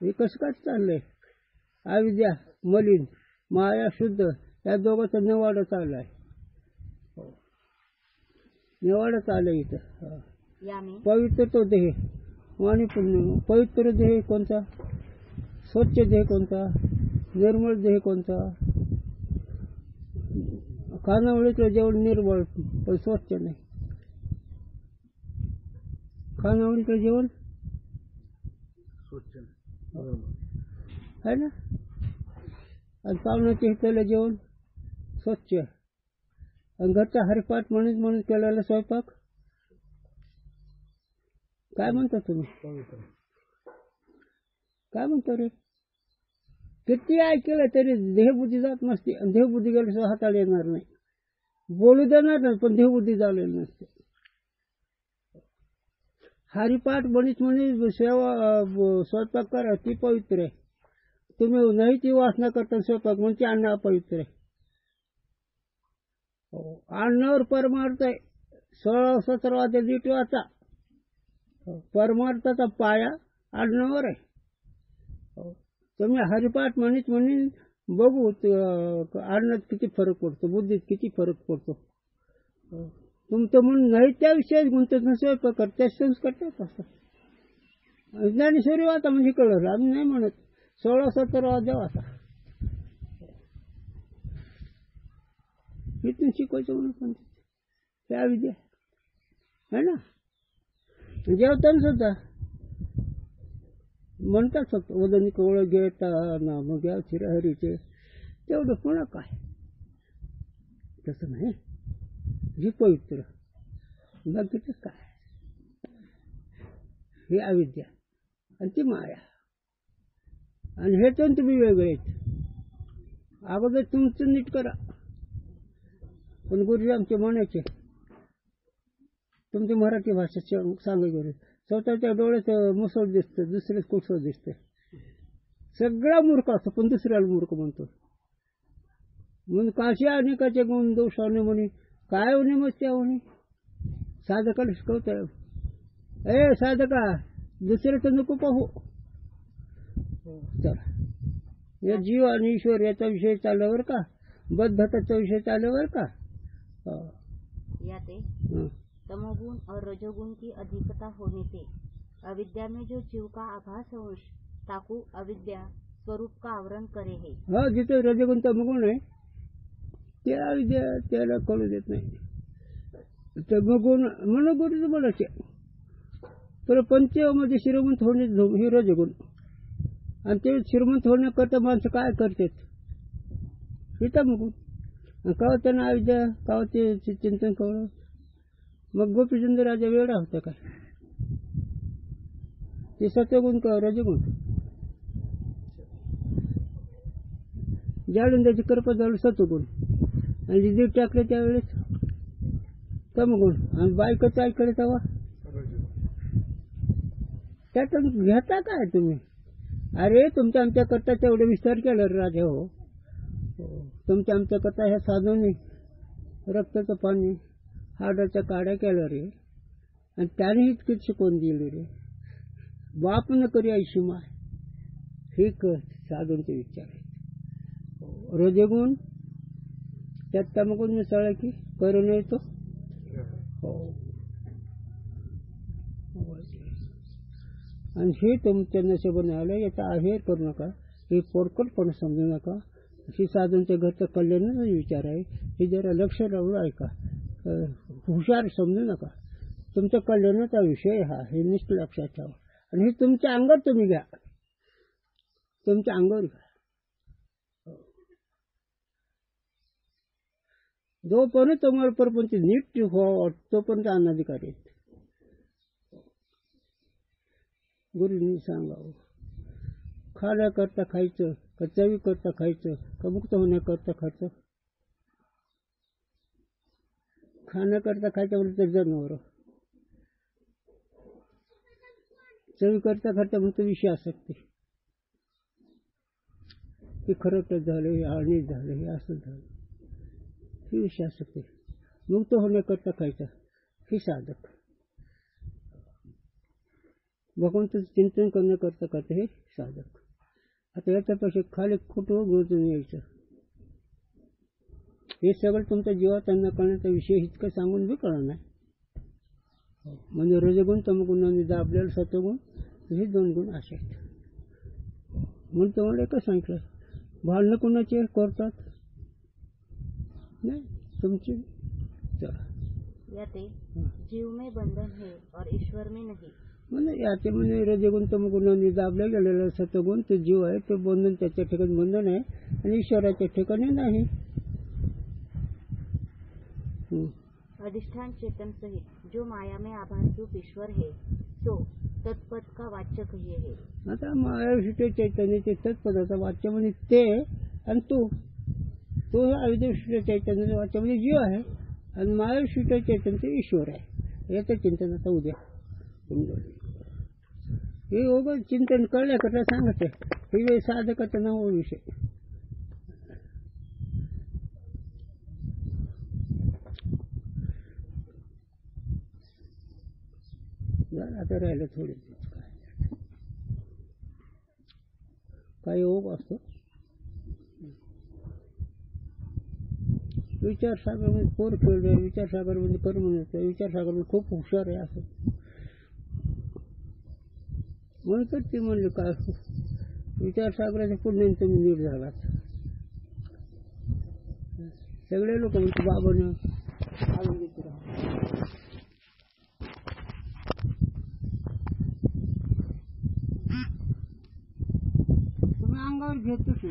हे कसं काय चाललंय? अविद्या मलिन माया शुद्ध या दोघांचा निवाडा चाललाय. निवाडा चाललाय इथं. याने पवित्र तो देह आणि पुण्य. पवित्र देह कोणता? स्वच्छ देह कोणता? निर्मळ देह कोणता? खानावळीतलं जेवण निर्मळ पण स्वच्छ नाही. खानावळीतलं जेवण स्वच्छ आहे ना. आणि पाहुण्याच्या हिताला जेवण स्वच्छ. आणि घरचा हरिपाठ म्हणून केलेला स्वयंपाक काय म्हणता तुम्ही? काय म्हणतो रे? किती ऐकलं तरी देहबुद्धी जात नसते. आणि देहबुद्धी गेल्याशिवाय हाताला येणार नाही. बोलू देणार नाही पण देहबुद्धी झालेली नसते. हरिपाठ म्हणे सेवा स्वयंपाक करा ती पवित्र आहे. तुम्ही नाही ती वासना करता स्वयंपाक म्हणजे अन्न अपवित्र आहे. अन्नावर परमार्थ आहे. 16-17 वाद्या नीट वाचा. परमार्थाचा पाया अन्नावर आहे. तुम्ही हरिपाठ म्हणून बघू अन्नात किती फरक पडतो, बुद्धीत किती फरक पडतो. तुमचं म्हणून नाही त्या विषयात गुंतत स्वयंपाक करता संस्कार असं ज्ञानेश्वरी वाचा म्हणजे कळलं. आम्ही नाही म्हणत 16-17 वाद्या वाचा. इथून शिकवायचं म्हणून पण त्या विद्या है ना. जेवताना सुद्धा म्हणतात फक्त वदनी कवळ घेता ना मग या चिरहरीचे तेवढं पुन्हा काय. तसं नाही. जी पवित्र बाकीचं काय हे अविद्या आणि ती माया. आणि हे तर तुम्ही वेगळे आहेत. अगोदर तुमचं नीट करा. पण गुरुजी आमचे म्हणायचे तुमची मराठी भाषा सांगायची. स्वतःच्या डोळ्यात मुसळ दिसतं, दुसरेच कुठं दिसतं. सगळा मूर्ख असतो पण दुसऱ्याला मूर्ख म्हणतो. म्हणून काशी अनेकाचे गुण दोषाने म्हणे काय होणे मग त्या म्हणे. साधकाला शिकवताय ए साधका दुसऱ्याचं नको पाहू. चला या जीव आणि ईश्वर याचा विषय चालल्यावर का बद्धताचा विषय चालल्यावर का याते तमोगुण और रजोगुण की अधिकता होने से अविद्या में जो जीव का आभास अंश ताकू अविद्या स्वरूप का आवरण करे है. हा जिथे रजोगुण तमोगुण आहे ते अविद्या त्याला कळू देत नाही. तमोगुण मनोगुण म्हणायचे तर पंचमध्ये श्रीमंत होणे हे रजोगुण. आणि ते श्रीमंत होण्याकरता माणसं काय करतात हे तमोगुण. काव त्यांना अविद्या काव ते चिंतन कळलं. मग गोपीचंद राजा वेडा होता काय? ते सत्वगुण का रजोगुण. जाळून त्याची करपा जाळून सत्वगुण आणि जीव टाकले त्यावेळेस तमगुण. आणि बायकोचं ऐकलं तेव्हा त्यातून घेता काय तुम्ही? अरे तुमच्या आमच्या करता तेवढे विस्तार केला राजा हो. तुमच्या आमच्या करता ह्या साधूने रक्ताचं पाणी हाडाच्या काड्या केल्या रे. आणि त्याने इतकी शिकवून दिली रे. बाप न करी ऐशी माय हे साधूंचे विचार आहेत. रजोगुण त्यात तमगुण मिसळला की करून येतो. आणि हे तुमच्या नशिबाने आलं याचा आहेर करू नका. हे पोरकटपणे समजू नका. ही साधूंच्या घरचं कल्याणाचा विचार आहे. हे जरा लक्ष लावून ऐका. हुशार समजू नका. तुमच्या कल्याणाचा विषय हा हे निष्ठ लक्षात ठेवा. आणि हे तुमच्या अंगावर तुम्ही घ्या. तुमच्या अंगावर घ्या. जोपर्यंत तुम्हाला परपंच नीट व्हावं तोपर्यंत अनाधिकारी आहेत. गुरुजींनी सांगावं खाण्याकरता खायचं का चवी करता खायचं का मुक्त होण्याकरता खायचं. खाणं करता खायच्या म्हणतं जनावर, चवी करता करता म्हणतो विषय आसक्ती. हे खरं झालं, हे आणीच झालं, हे असं झालं, हे विषय आसक्ती. मुक्त होण्याकरता खायचा हे साधक. भगवंताचं चिंतन करण्याकरता करता हे साधक. आता याच्यापाशी खाली खोटं गोजून यायचं, हे सगळं तुमच्या जीवात अन्न करण्याचा विषय इतकं सांगून बी कळणार नाही. म्हणजे रजगुण तमगुणाने दाबलेलं सत्वगुण हे 2 गुण असे आहेत. म्हणून तुम्हाला एकच सांगितलं, भांडणं कोणाचे करतात नाही तुमची. चला याते जीव में बंधन है और ईश्वर में नहीं. म्हणजे याचे म्हणजे रजगुण तमगुणाने दाबल्या गेलेला सत्वगुण तो जीव आहे, तो बंधन त्याच्या ठिकाणी बंधन आहे आणि ईश्वराच्या ठिकाणी नाही. अधिष्ठान चेतन सहित जो माया में आभास रूप ईश्वर है सो तत्पद का वाच्य कहिए है. आता मायाविशिष्ट चैतन्याचे तत्पदाचा वाच्य म्हणजे ते आणि तो हे अविद्याविशिष्ट चैतन्याचं वाच्य म्हणजे जीव आहे आणि मायाविशिष्ट चैतन्य ईश्वर आहे. याचं चिंतन आता उद्या हे उभं चिंतन कळण्याकरता सांगत आहे. हे साधकाचा नाव विषय. आता राहिलं थोडे काय योग असतो. विचारसागरमध्ये पोर खेळले, विचारसागरमध्ये कर्म नसतं, विचारसागरमध्ये खूप हुशार आहे असं म्हणतात. ते म्हणले काय विचारसागराच्या पुण्याचा मी नीट झाला. सगळे लोक म्हणते बाबानं आनंदित राहा. तुम्ही अंगावर घेतोच